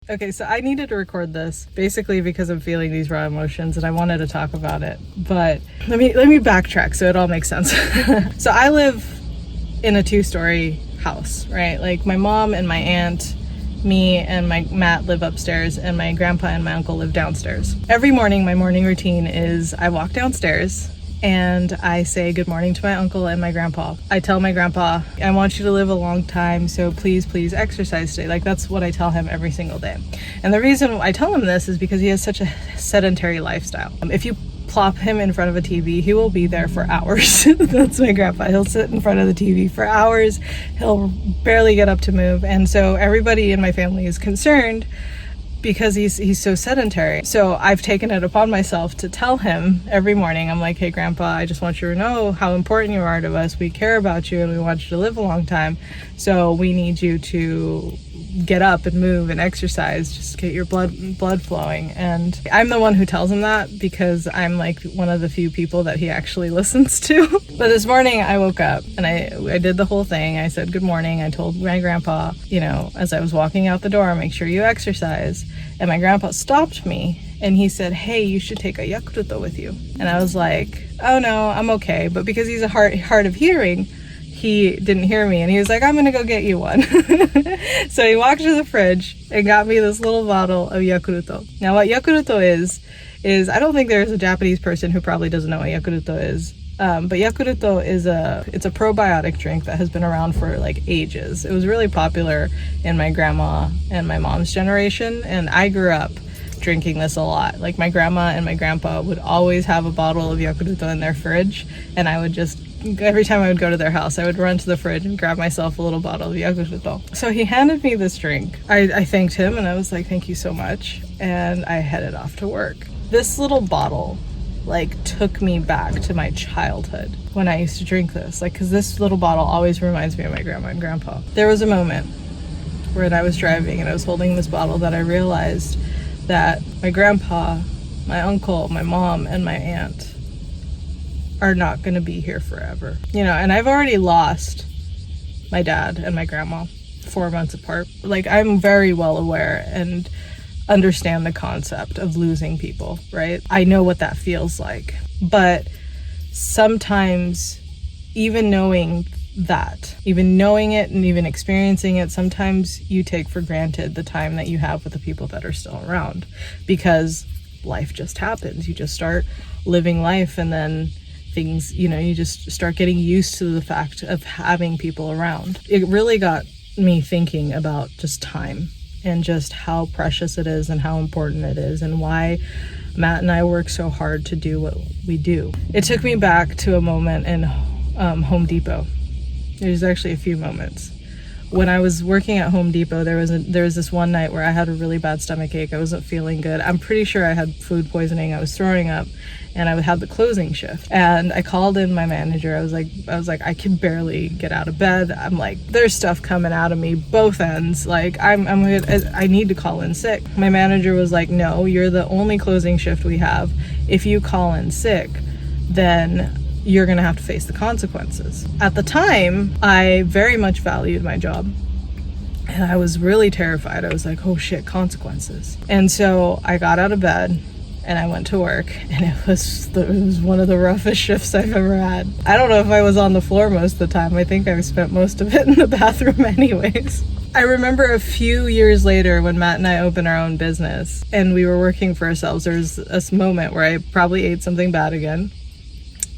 Okay, so I needed to record this basically because I'm feeling these raw emotions and I wanted to talk about it. But let me backtrack so it all makes sense. So I live in a 2-story house, right? Like my mom and my aunt, me and my Matt live upstairs, and my grandpa and my uncle live downstairs. Every morning, my morning routine is I walk downstairs and I say good morning to my uncle and my grandpa. I tell my grandpa, I want you to live a long time, so please exercise today. Like, that's what I tell him every single day. And the reason I tell him this is because he has such a sedentary lifestyle. If you plop him in front of a TV, he will be there for hours. That's my grandpa. He'll sit in front of the TV for hours. He'll barely get up to move. And so everybody in my family is concerned because he's so sedentary. So I've taken it upon myself to tell him every morning, I'm like, hey grandpa, I just want you to know how important you are to us. We care about you and we want you to live a long time. So we need you to get up and move and exercise, just get your blood flowing. And I'm the one who tells him that because I'm like one of the few people that he actually listens to. But this morning I woke up and I did the whole thing. I said good morning. I told my grandpa, as I was walking out the door, make sure you exercise. And my grandpa stopped me and he said, hey, you should take a yakuruto with you. And I was like, oh no, I'm okay. But because he's hard of hearing, he didn't hear me, and he was like, I'm gonna go get you one. So he walked to the fridge and got me this little bottle of yakuruto. Now what yakuruto is I don't think there's a Japanese person who probably doesn't know what yakuruto is. But yakuruto it's a probiotic drink that has been around for like ages. It was really popular in my grandma and my mom's generation, and I grew up drinking this a lot. Like my grandma and my grandpa would always have a bottle of yakuruto in their fridge, and I would just, every time I would go to their house, I would run to the fridge and grab myself a little bottle of yakuruto. So he handed me this drink. I thanked him and I was like, thank you so much. And I headed off to work. This little bottle took me back to my childhood when I used to drink this. Because this little bottle always reminds me of my grandma and grandpa. There was a moment when I was driving and I was holding this bottle that I realized that my grandpa, my uncle, my mom, and my aunt are not going to be here forever. And I've already lost my dad and my grandma 4 months apart. I'm very well aware and understand the concept of losing people, right? I know what that feels like. But sometimes, even knowing it and even experiencing it, sometimes you take for granted the time that you have with the people that are still around, because life just happens. You just start living life, and then things, you just start getting used to the fact of having people around. It really got me thinking about just time and just how precious it is and how important it is, and why Matt and I work so hard to do what we do. It took me back to a moment in Home Depot. There's actually a few moments. When I was working at Home Depot, there was this one night where I had a really bad stomach ache. I wasn't feeling good. I'm pretty sure I had food poisoning. I was throwing up, and I had the closing shift. And I called in my manager. I was like, I can barely get out of bed. I'm like, there's stuff coming out of me both ends. I need to call in sick. My manager was like, no, you're the only closing shift we have. If you call in sick, then you're gonna have to face the consequences. At the time, I very much valued my job, and I was really terrified. I was like, oh shit, consequences. And so I got out of bed and I went to work, and it was one of the roughest shifts I've ever had. I don't know if I was on the floor most of the time. I think I spent most of it in the bathroom anyways. I remember a few years later when Matt and I opened our own business and we were working for ourselves, there was this moment where I probably ate something bad again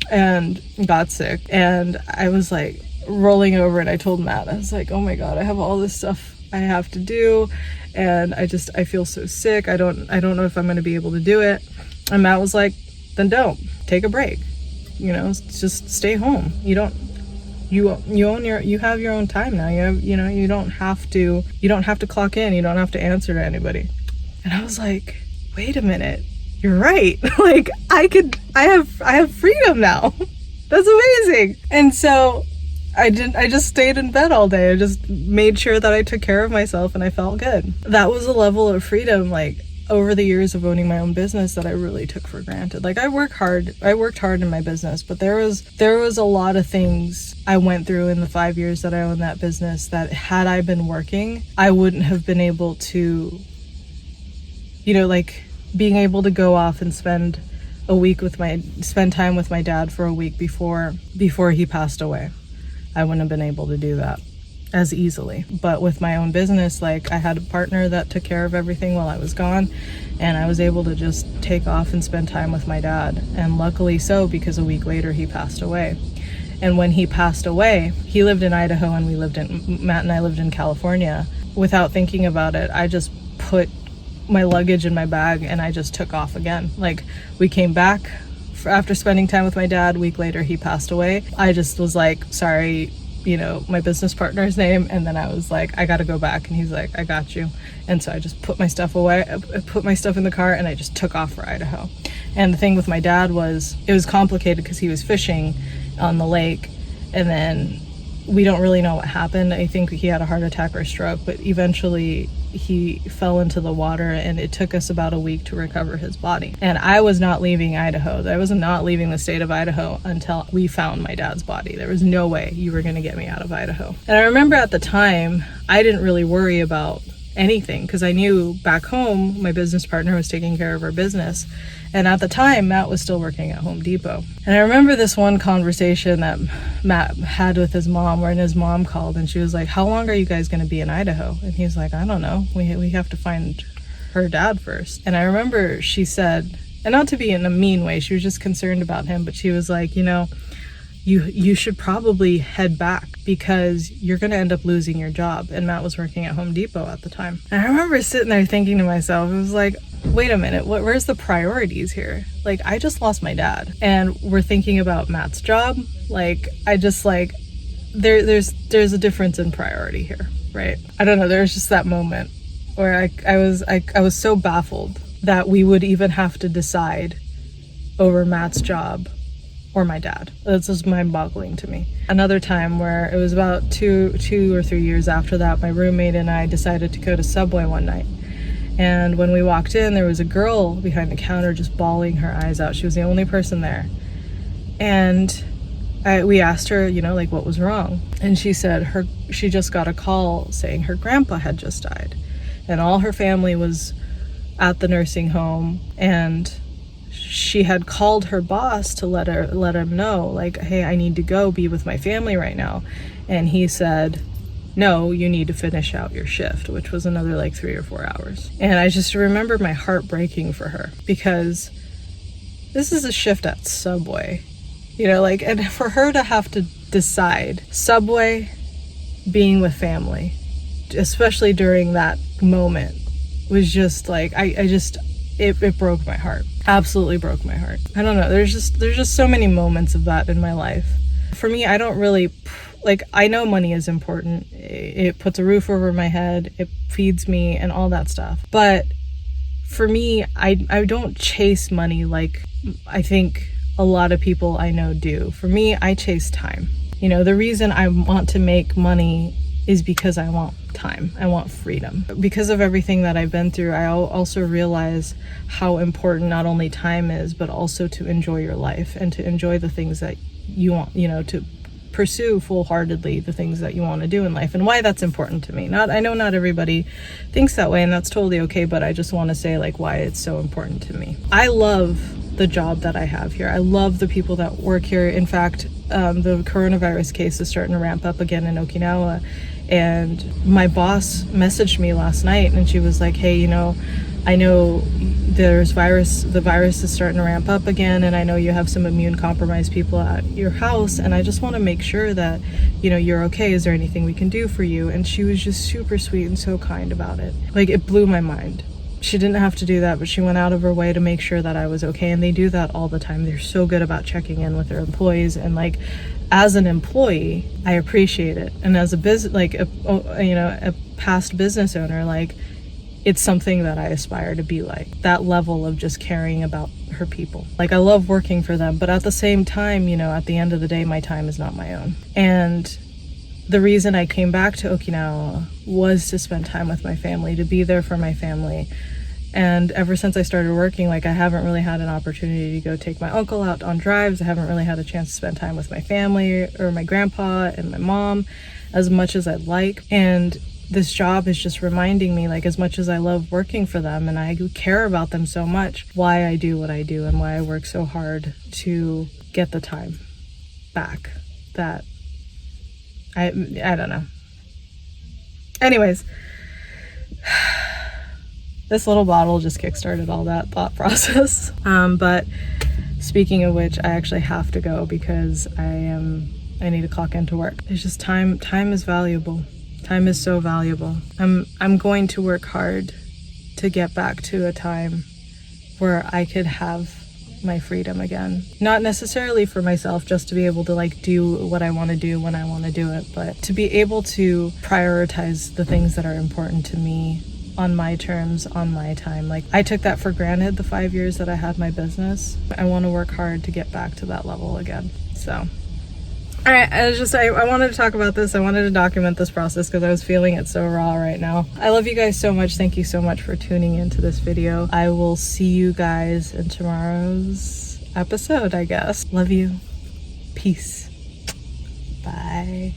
and got sick, and I was like rolling over, and I told Matt, I was like, oh my god, I have all this stuff I have to do, and I feel so sick. I don't know if I'm going to be able to do it. And Matt was like, then don't take a break, just stay home. You have your own time now. You don't have to clock in. You don't have to answer to anybody. And I was like, wait a minute, you're right. I have freedom now. That's amazing. And so I just stayed in bed all day. I just made sure that I took care of myself and I felt good. That was a level of freedom over the years of owning my own business that I really took for granted. I worked hard in my business, but there was a lot of things I went through in the 5 years that I owned that business that, had I been working, I wouldn't have been able to like being able to go off and spend time with my dad for a week before he passed away. I wouldn't have been able to do that as easily. But with my own business, like I had a partner that took care of everything while I was gone, and I was able to just take off and spend time with my dad. And luckily so, because a week later he passed away. And when he passed away, he lived in Idaho and Matt and I lived in California. Without thinking about it, I just put my luggage in my bag and I just took off again. Like, we came back after spending time with my dad. A week later he passed away. I just was like, sorry, my business partner's name, and then I was like, I gotta go back, and he's like, I got you. And so I just put my stuff away, I put my stuff in the car, and I just took off for Idaho. And the thing with my dad was, it was complicated because he was fishing on the lake, and then we don't really know what happened. I think he had a heart attack or a stroke, but eventually he fell into the water, and it took us about a week to recover his body. And I was not leaving Idaho. I was not leaving the state of Idaho until we found my dad's body. There was no way you were going to get me out of Idaho. And I remember at the time, I didn't really worry about anything because I knew back home my business partner was taking care of our business. And at the time, Matt was still working at Home Depot. And I remember this one conversation that Matt had with his mom, wherein his mom called and she was like, how long are you guys going to be in Idaho? And he's like, I don't know. We have to find her dad first. And I remember she said, and not to be in a mean way, she was just concerned about him, but she was like, you should probably head back because you're going to end up losing your job. And Matt was working at Home Depot at the time. And I remember sitting there thinking to myself, it was like, wait a minute, where's the priorities here? Like, I just lost my dad and we're thinking about Matt's job. Like, I just like, there's a difference in priority here, right? I don't know, there's just that moment where I was so baffled that we would even have to decide over Matt's job or my dad. That's just mind-boggling to me. Another time where it was about two or 3 years after that, my roommate and I decided to go to Subway one night. And when we walked in, there was a girl behind the counter just bawling her eyes out. She was the only person there. And we asked her, like, what was wrong? And she said she just got a call saying her grandpa had just died. And all her family was at the nursing home. And she had called her boss to let him know, like, hey, I need to go be with my family right now. And he said, no, you need to finish out your shift, which was another like 3 or 4 hours. And I just remember my heart breaking for her because this is a shift at Subway, and for her to have to decide Subway, being with family, especially during that moment, was just like, it broke my heart. Absolutely broke my heart. I don't know. There's just so many moments of that in my life. For me, I don't really, I know money is important. It puts a roof over my head. It feeds me and all that stuff. But for me, I don't chase money like I think a lot of people I know do. For me, I chase time. The reason I want to make money is because I want time. I want freedom. Because of everything that I've been through, I also realize how important not only time is, but also to enjoy your life and to enjoy the things that you want, to pursue full-heartedly the things that you want to do in life, and why that's important to me. I know not everybody thinks that way, and that's totally okay, but I just want to say why it's so important to me. I love the job that I have here. I love the people that work here. In fact, the coronavirus case is starting to ramp up again in Okinawa, and my boss messaged me last night and she was like, hey, I know the virus is starting to ramp up again, and I know you have some immune compromised people at your house, and I just want to make sure that you're okay. Is there anything we can do for you? And she was just super sweet and so kind about it. It blew my mind. She didn't have to do that, but she went out of her way to make sure that I was okay, and they do that all the time. They're so good about checking in with their employees, and as an employee, I appreciate it. And as a a past business owner, it's something that I aspire to be like. That level of just caring about her people. I love working for them, but at the same time, at the end of the day, my time is not my own. And the reason I came back to Okinawa was to spend time with my family, to be there for my family. And ever since I started working, I haven't really had an opportunity to go take my uncle out on drives. I haven't really had a chance to spend time with my family or my grandpa and my mom as much as I'd like. And this job is just reminding me, like, as much as I love working for them and I care about them so much, why I do what I do and why I work so hard to get the time back that I don't know. Anyways, this little bottle just kickstarted all that thought process. But speaking of which, I actually have to go because I need to clock into work. It's just time is valuable. Time is so valuable. I'm going to work hard to get back to a time where I could have my freedom again. Not necessarily for myself, just to be able to like do what I want to do when I want to do it, but to be able to prioritize the things that are important to me on my terms, on my time. Like, I took that for granted the 5 years that I had my business. I want to work hard to get back to that level again. So all right, I wanted to talk about this. I wanted to document this process because I was feeling it so raw right now. I love you guys so much. Thank you so much for tuning into this video. I will see you guys in tomorrow's episode, I guess. Love you. Peace. Bye.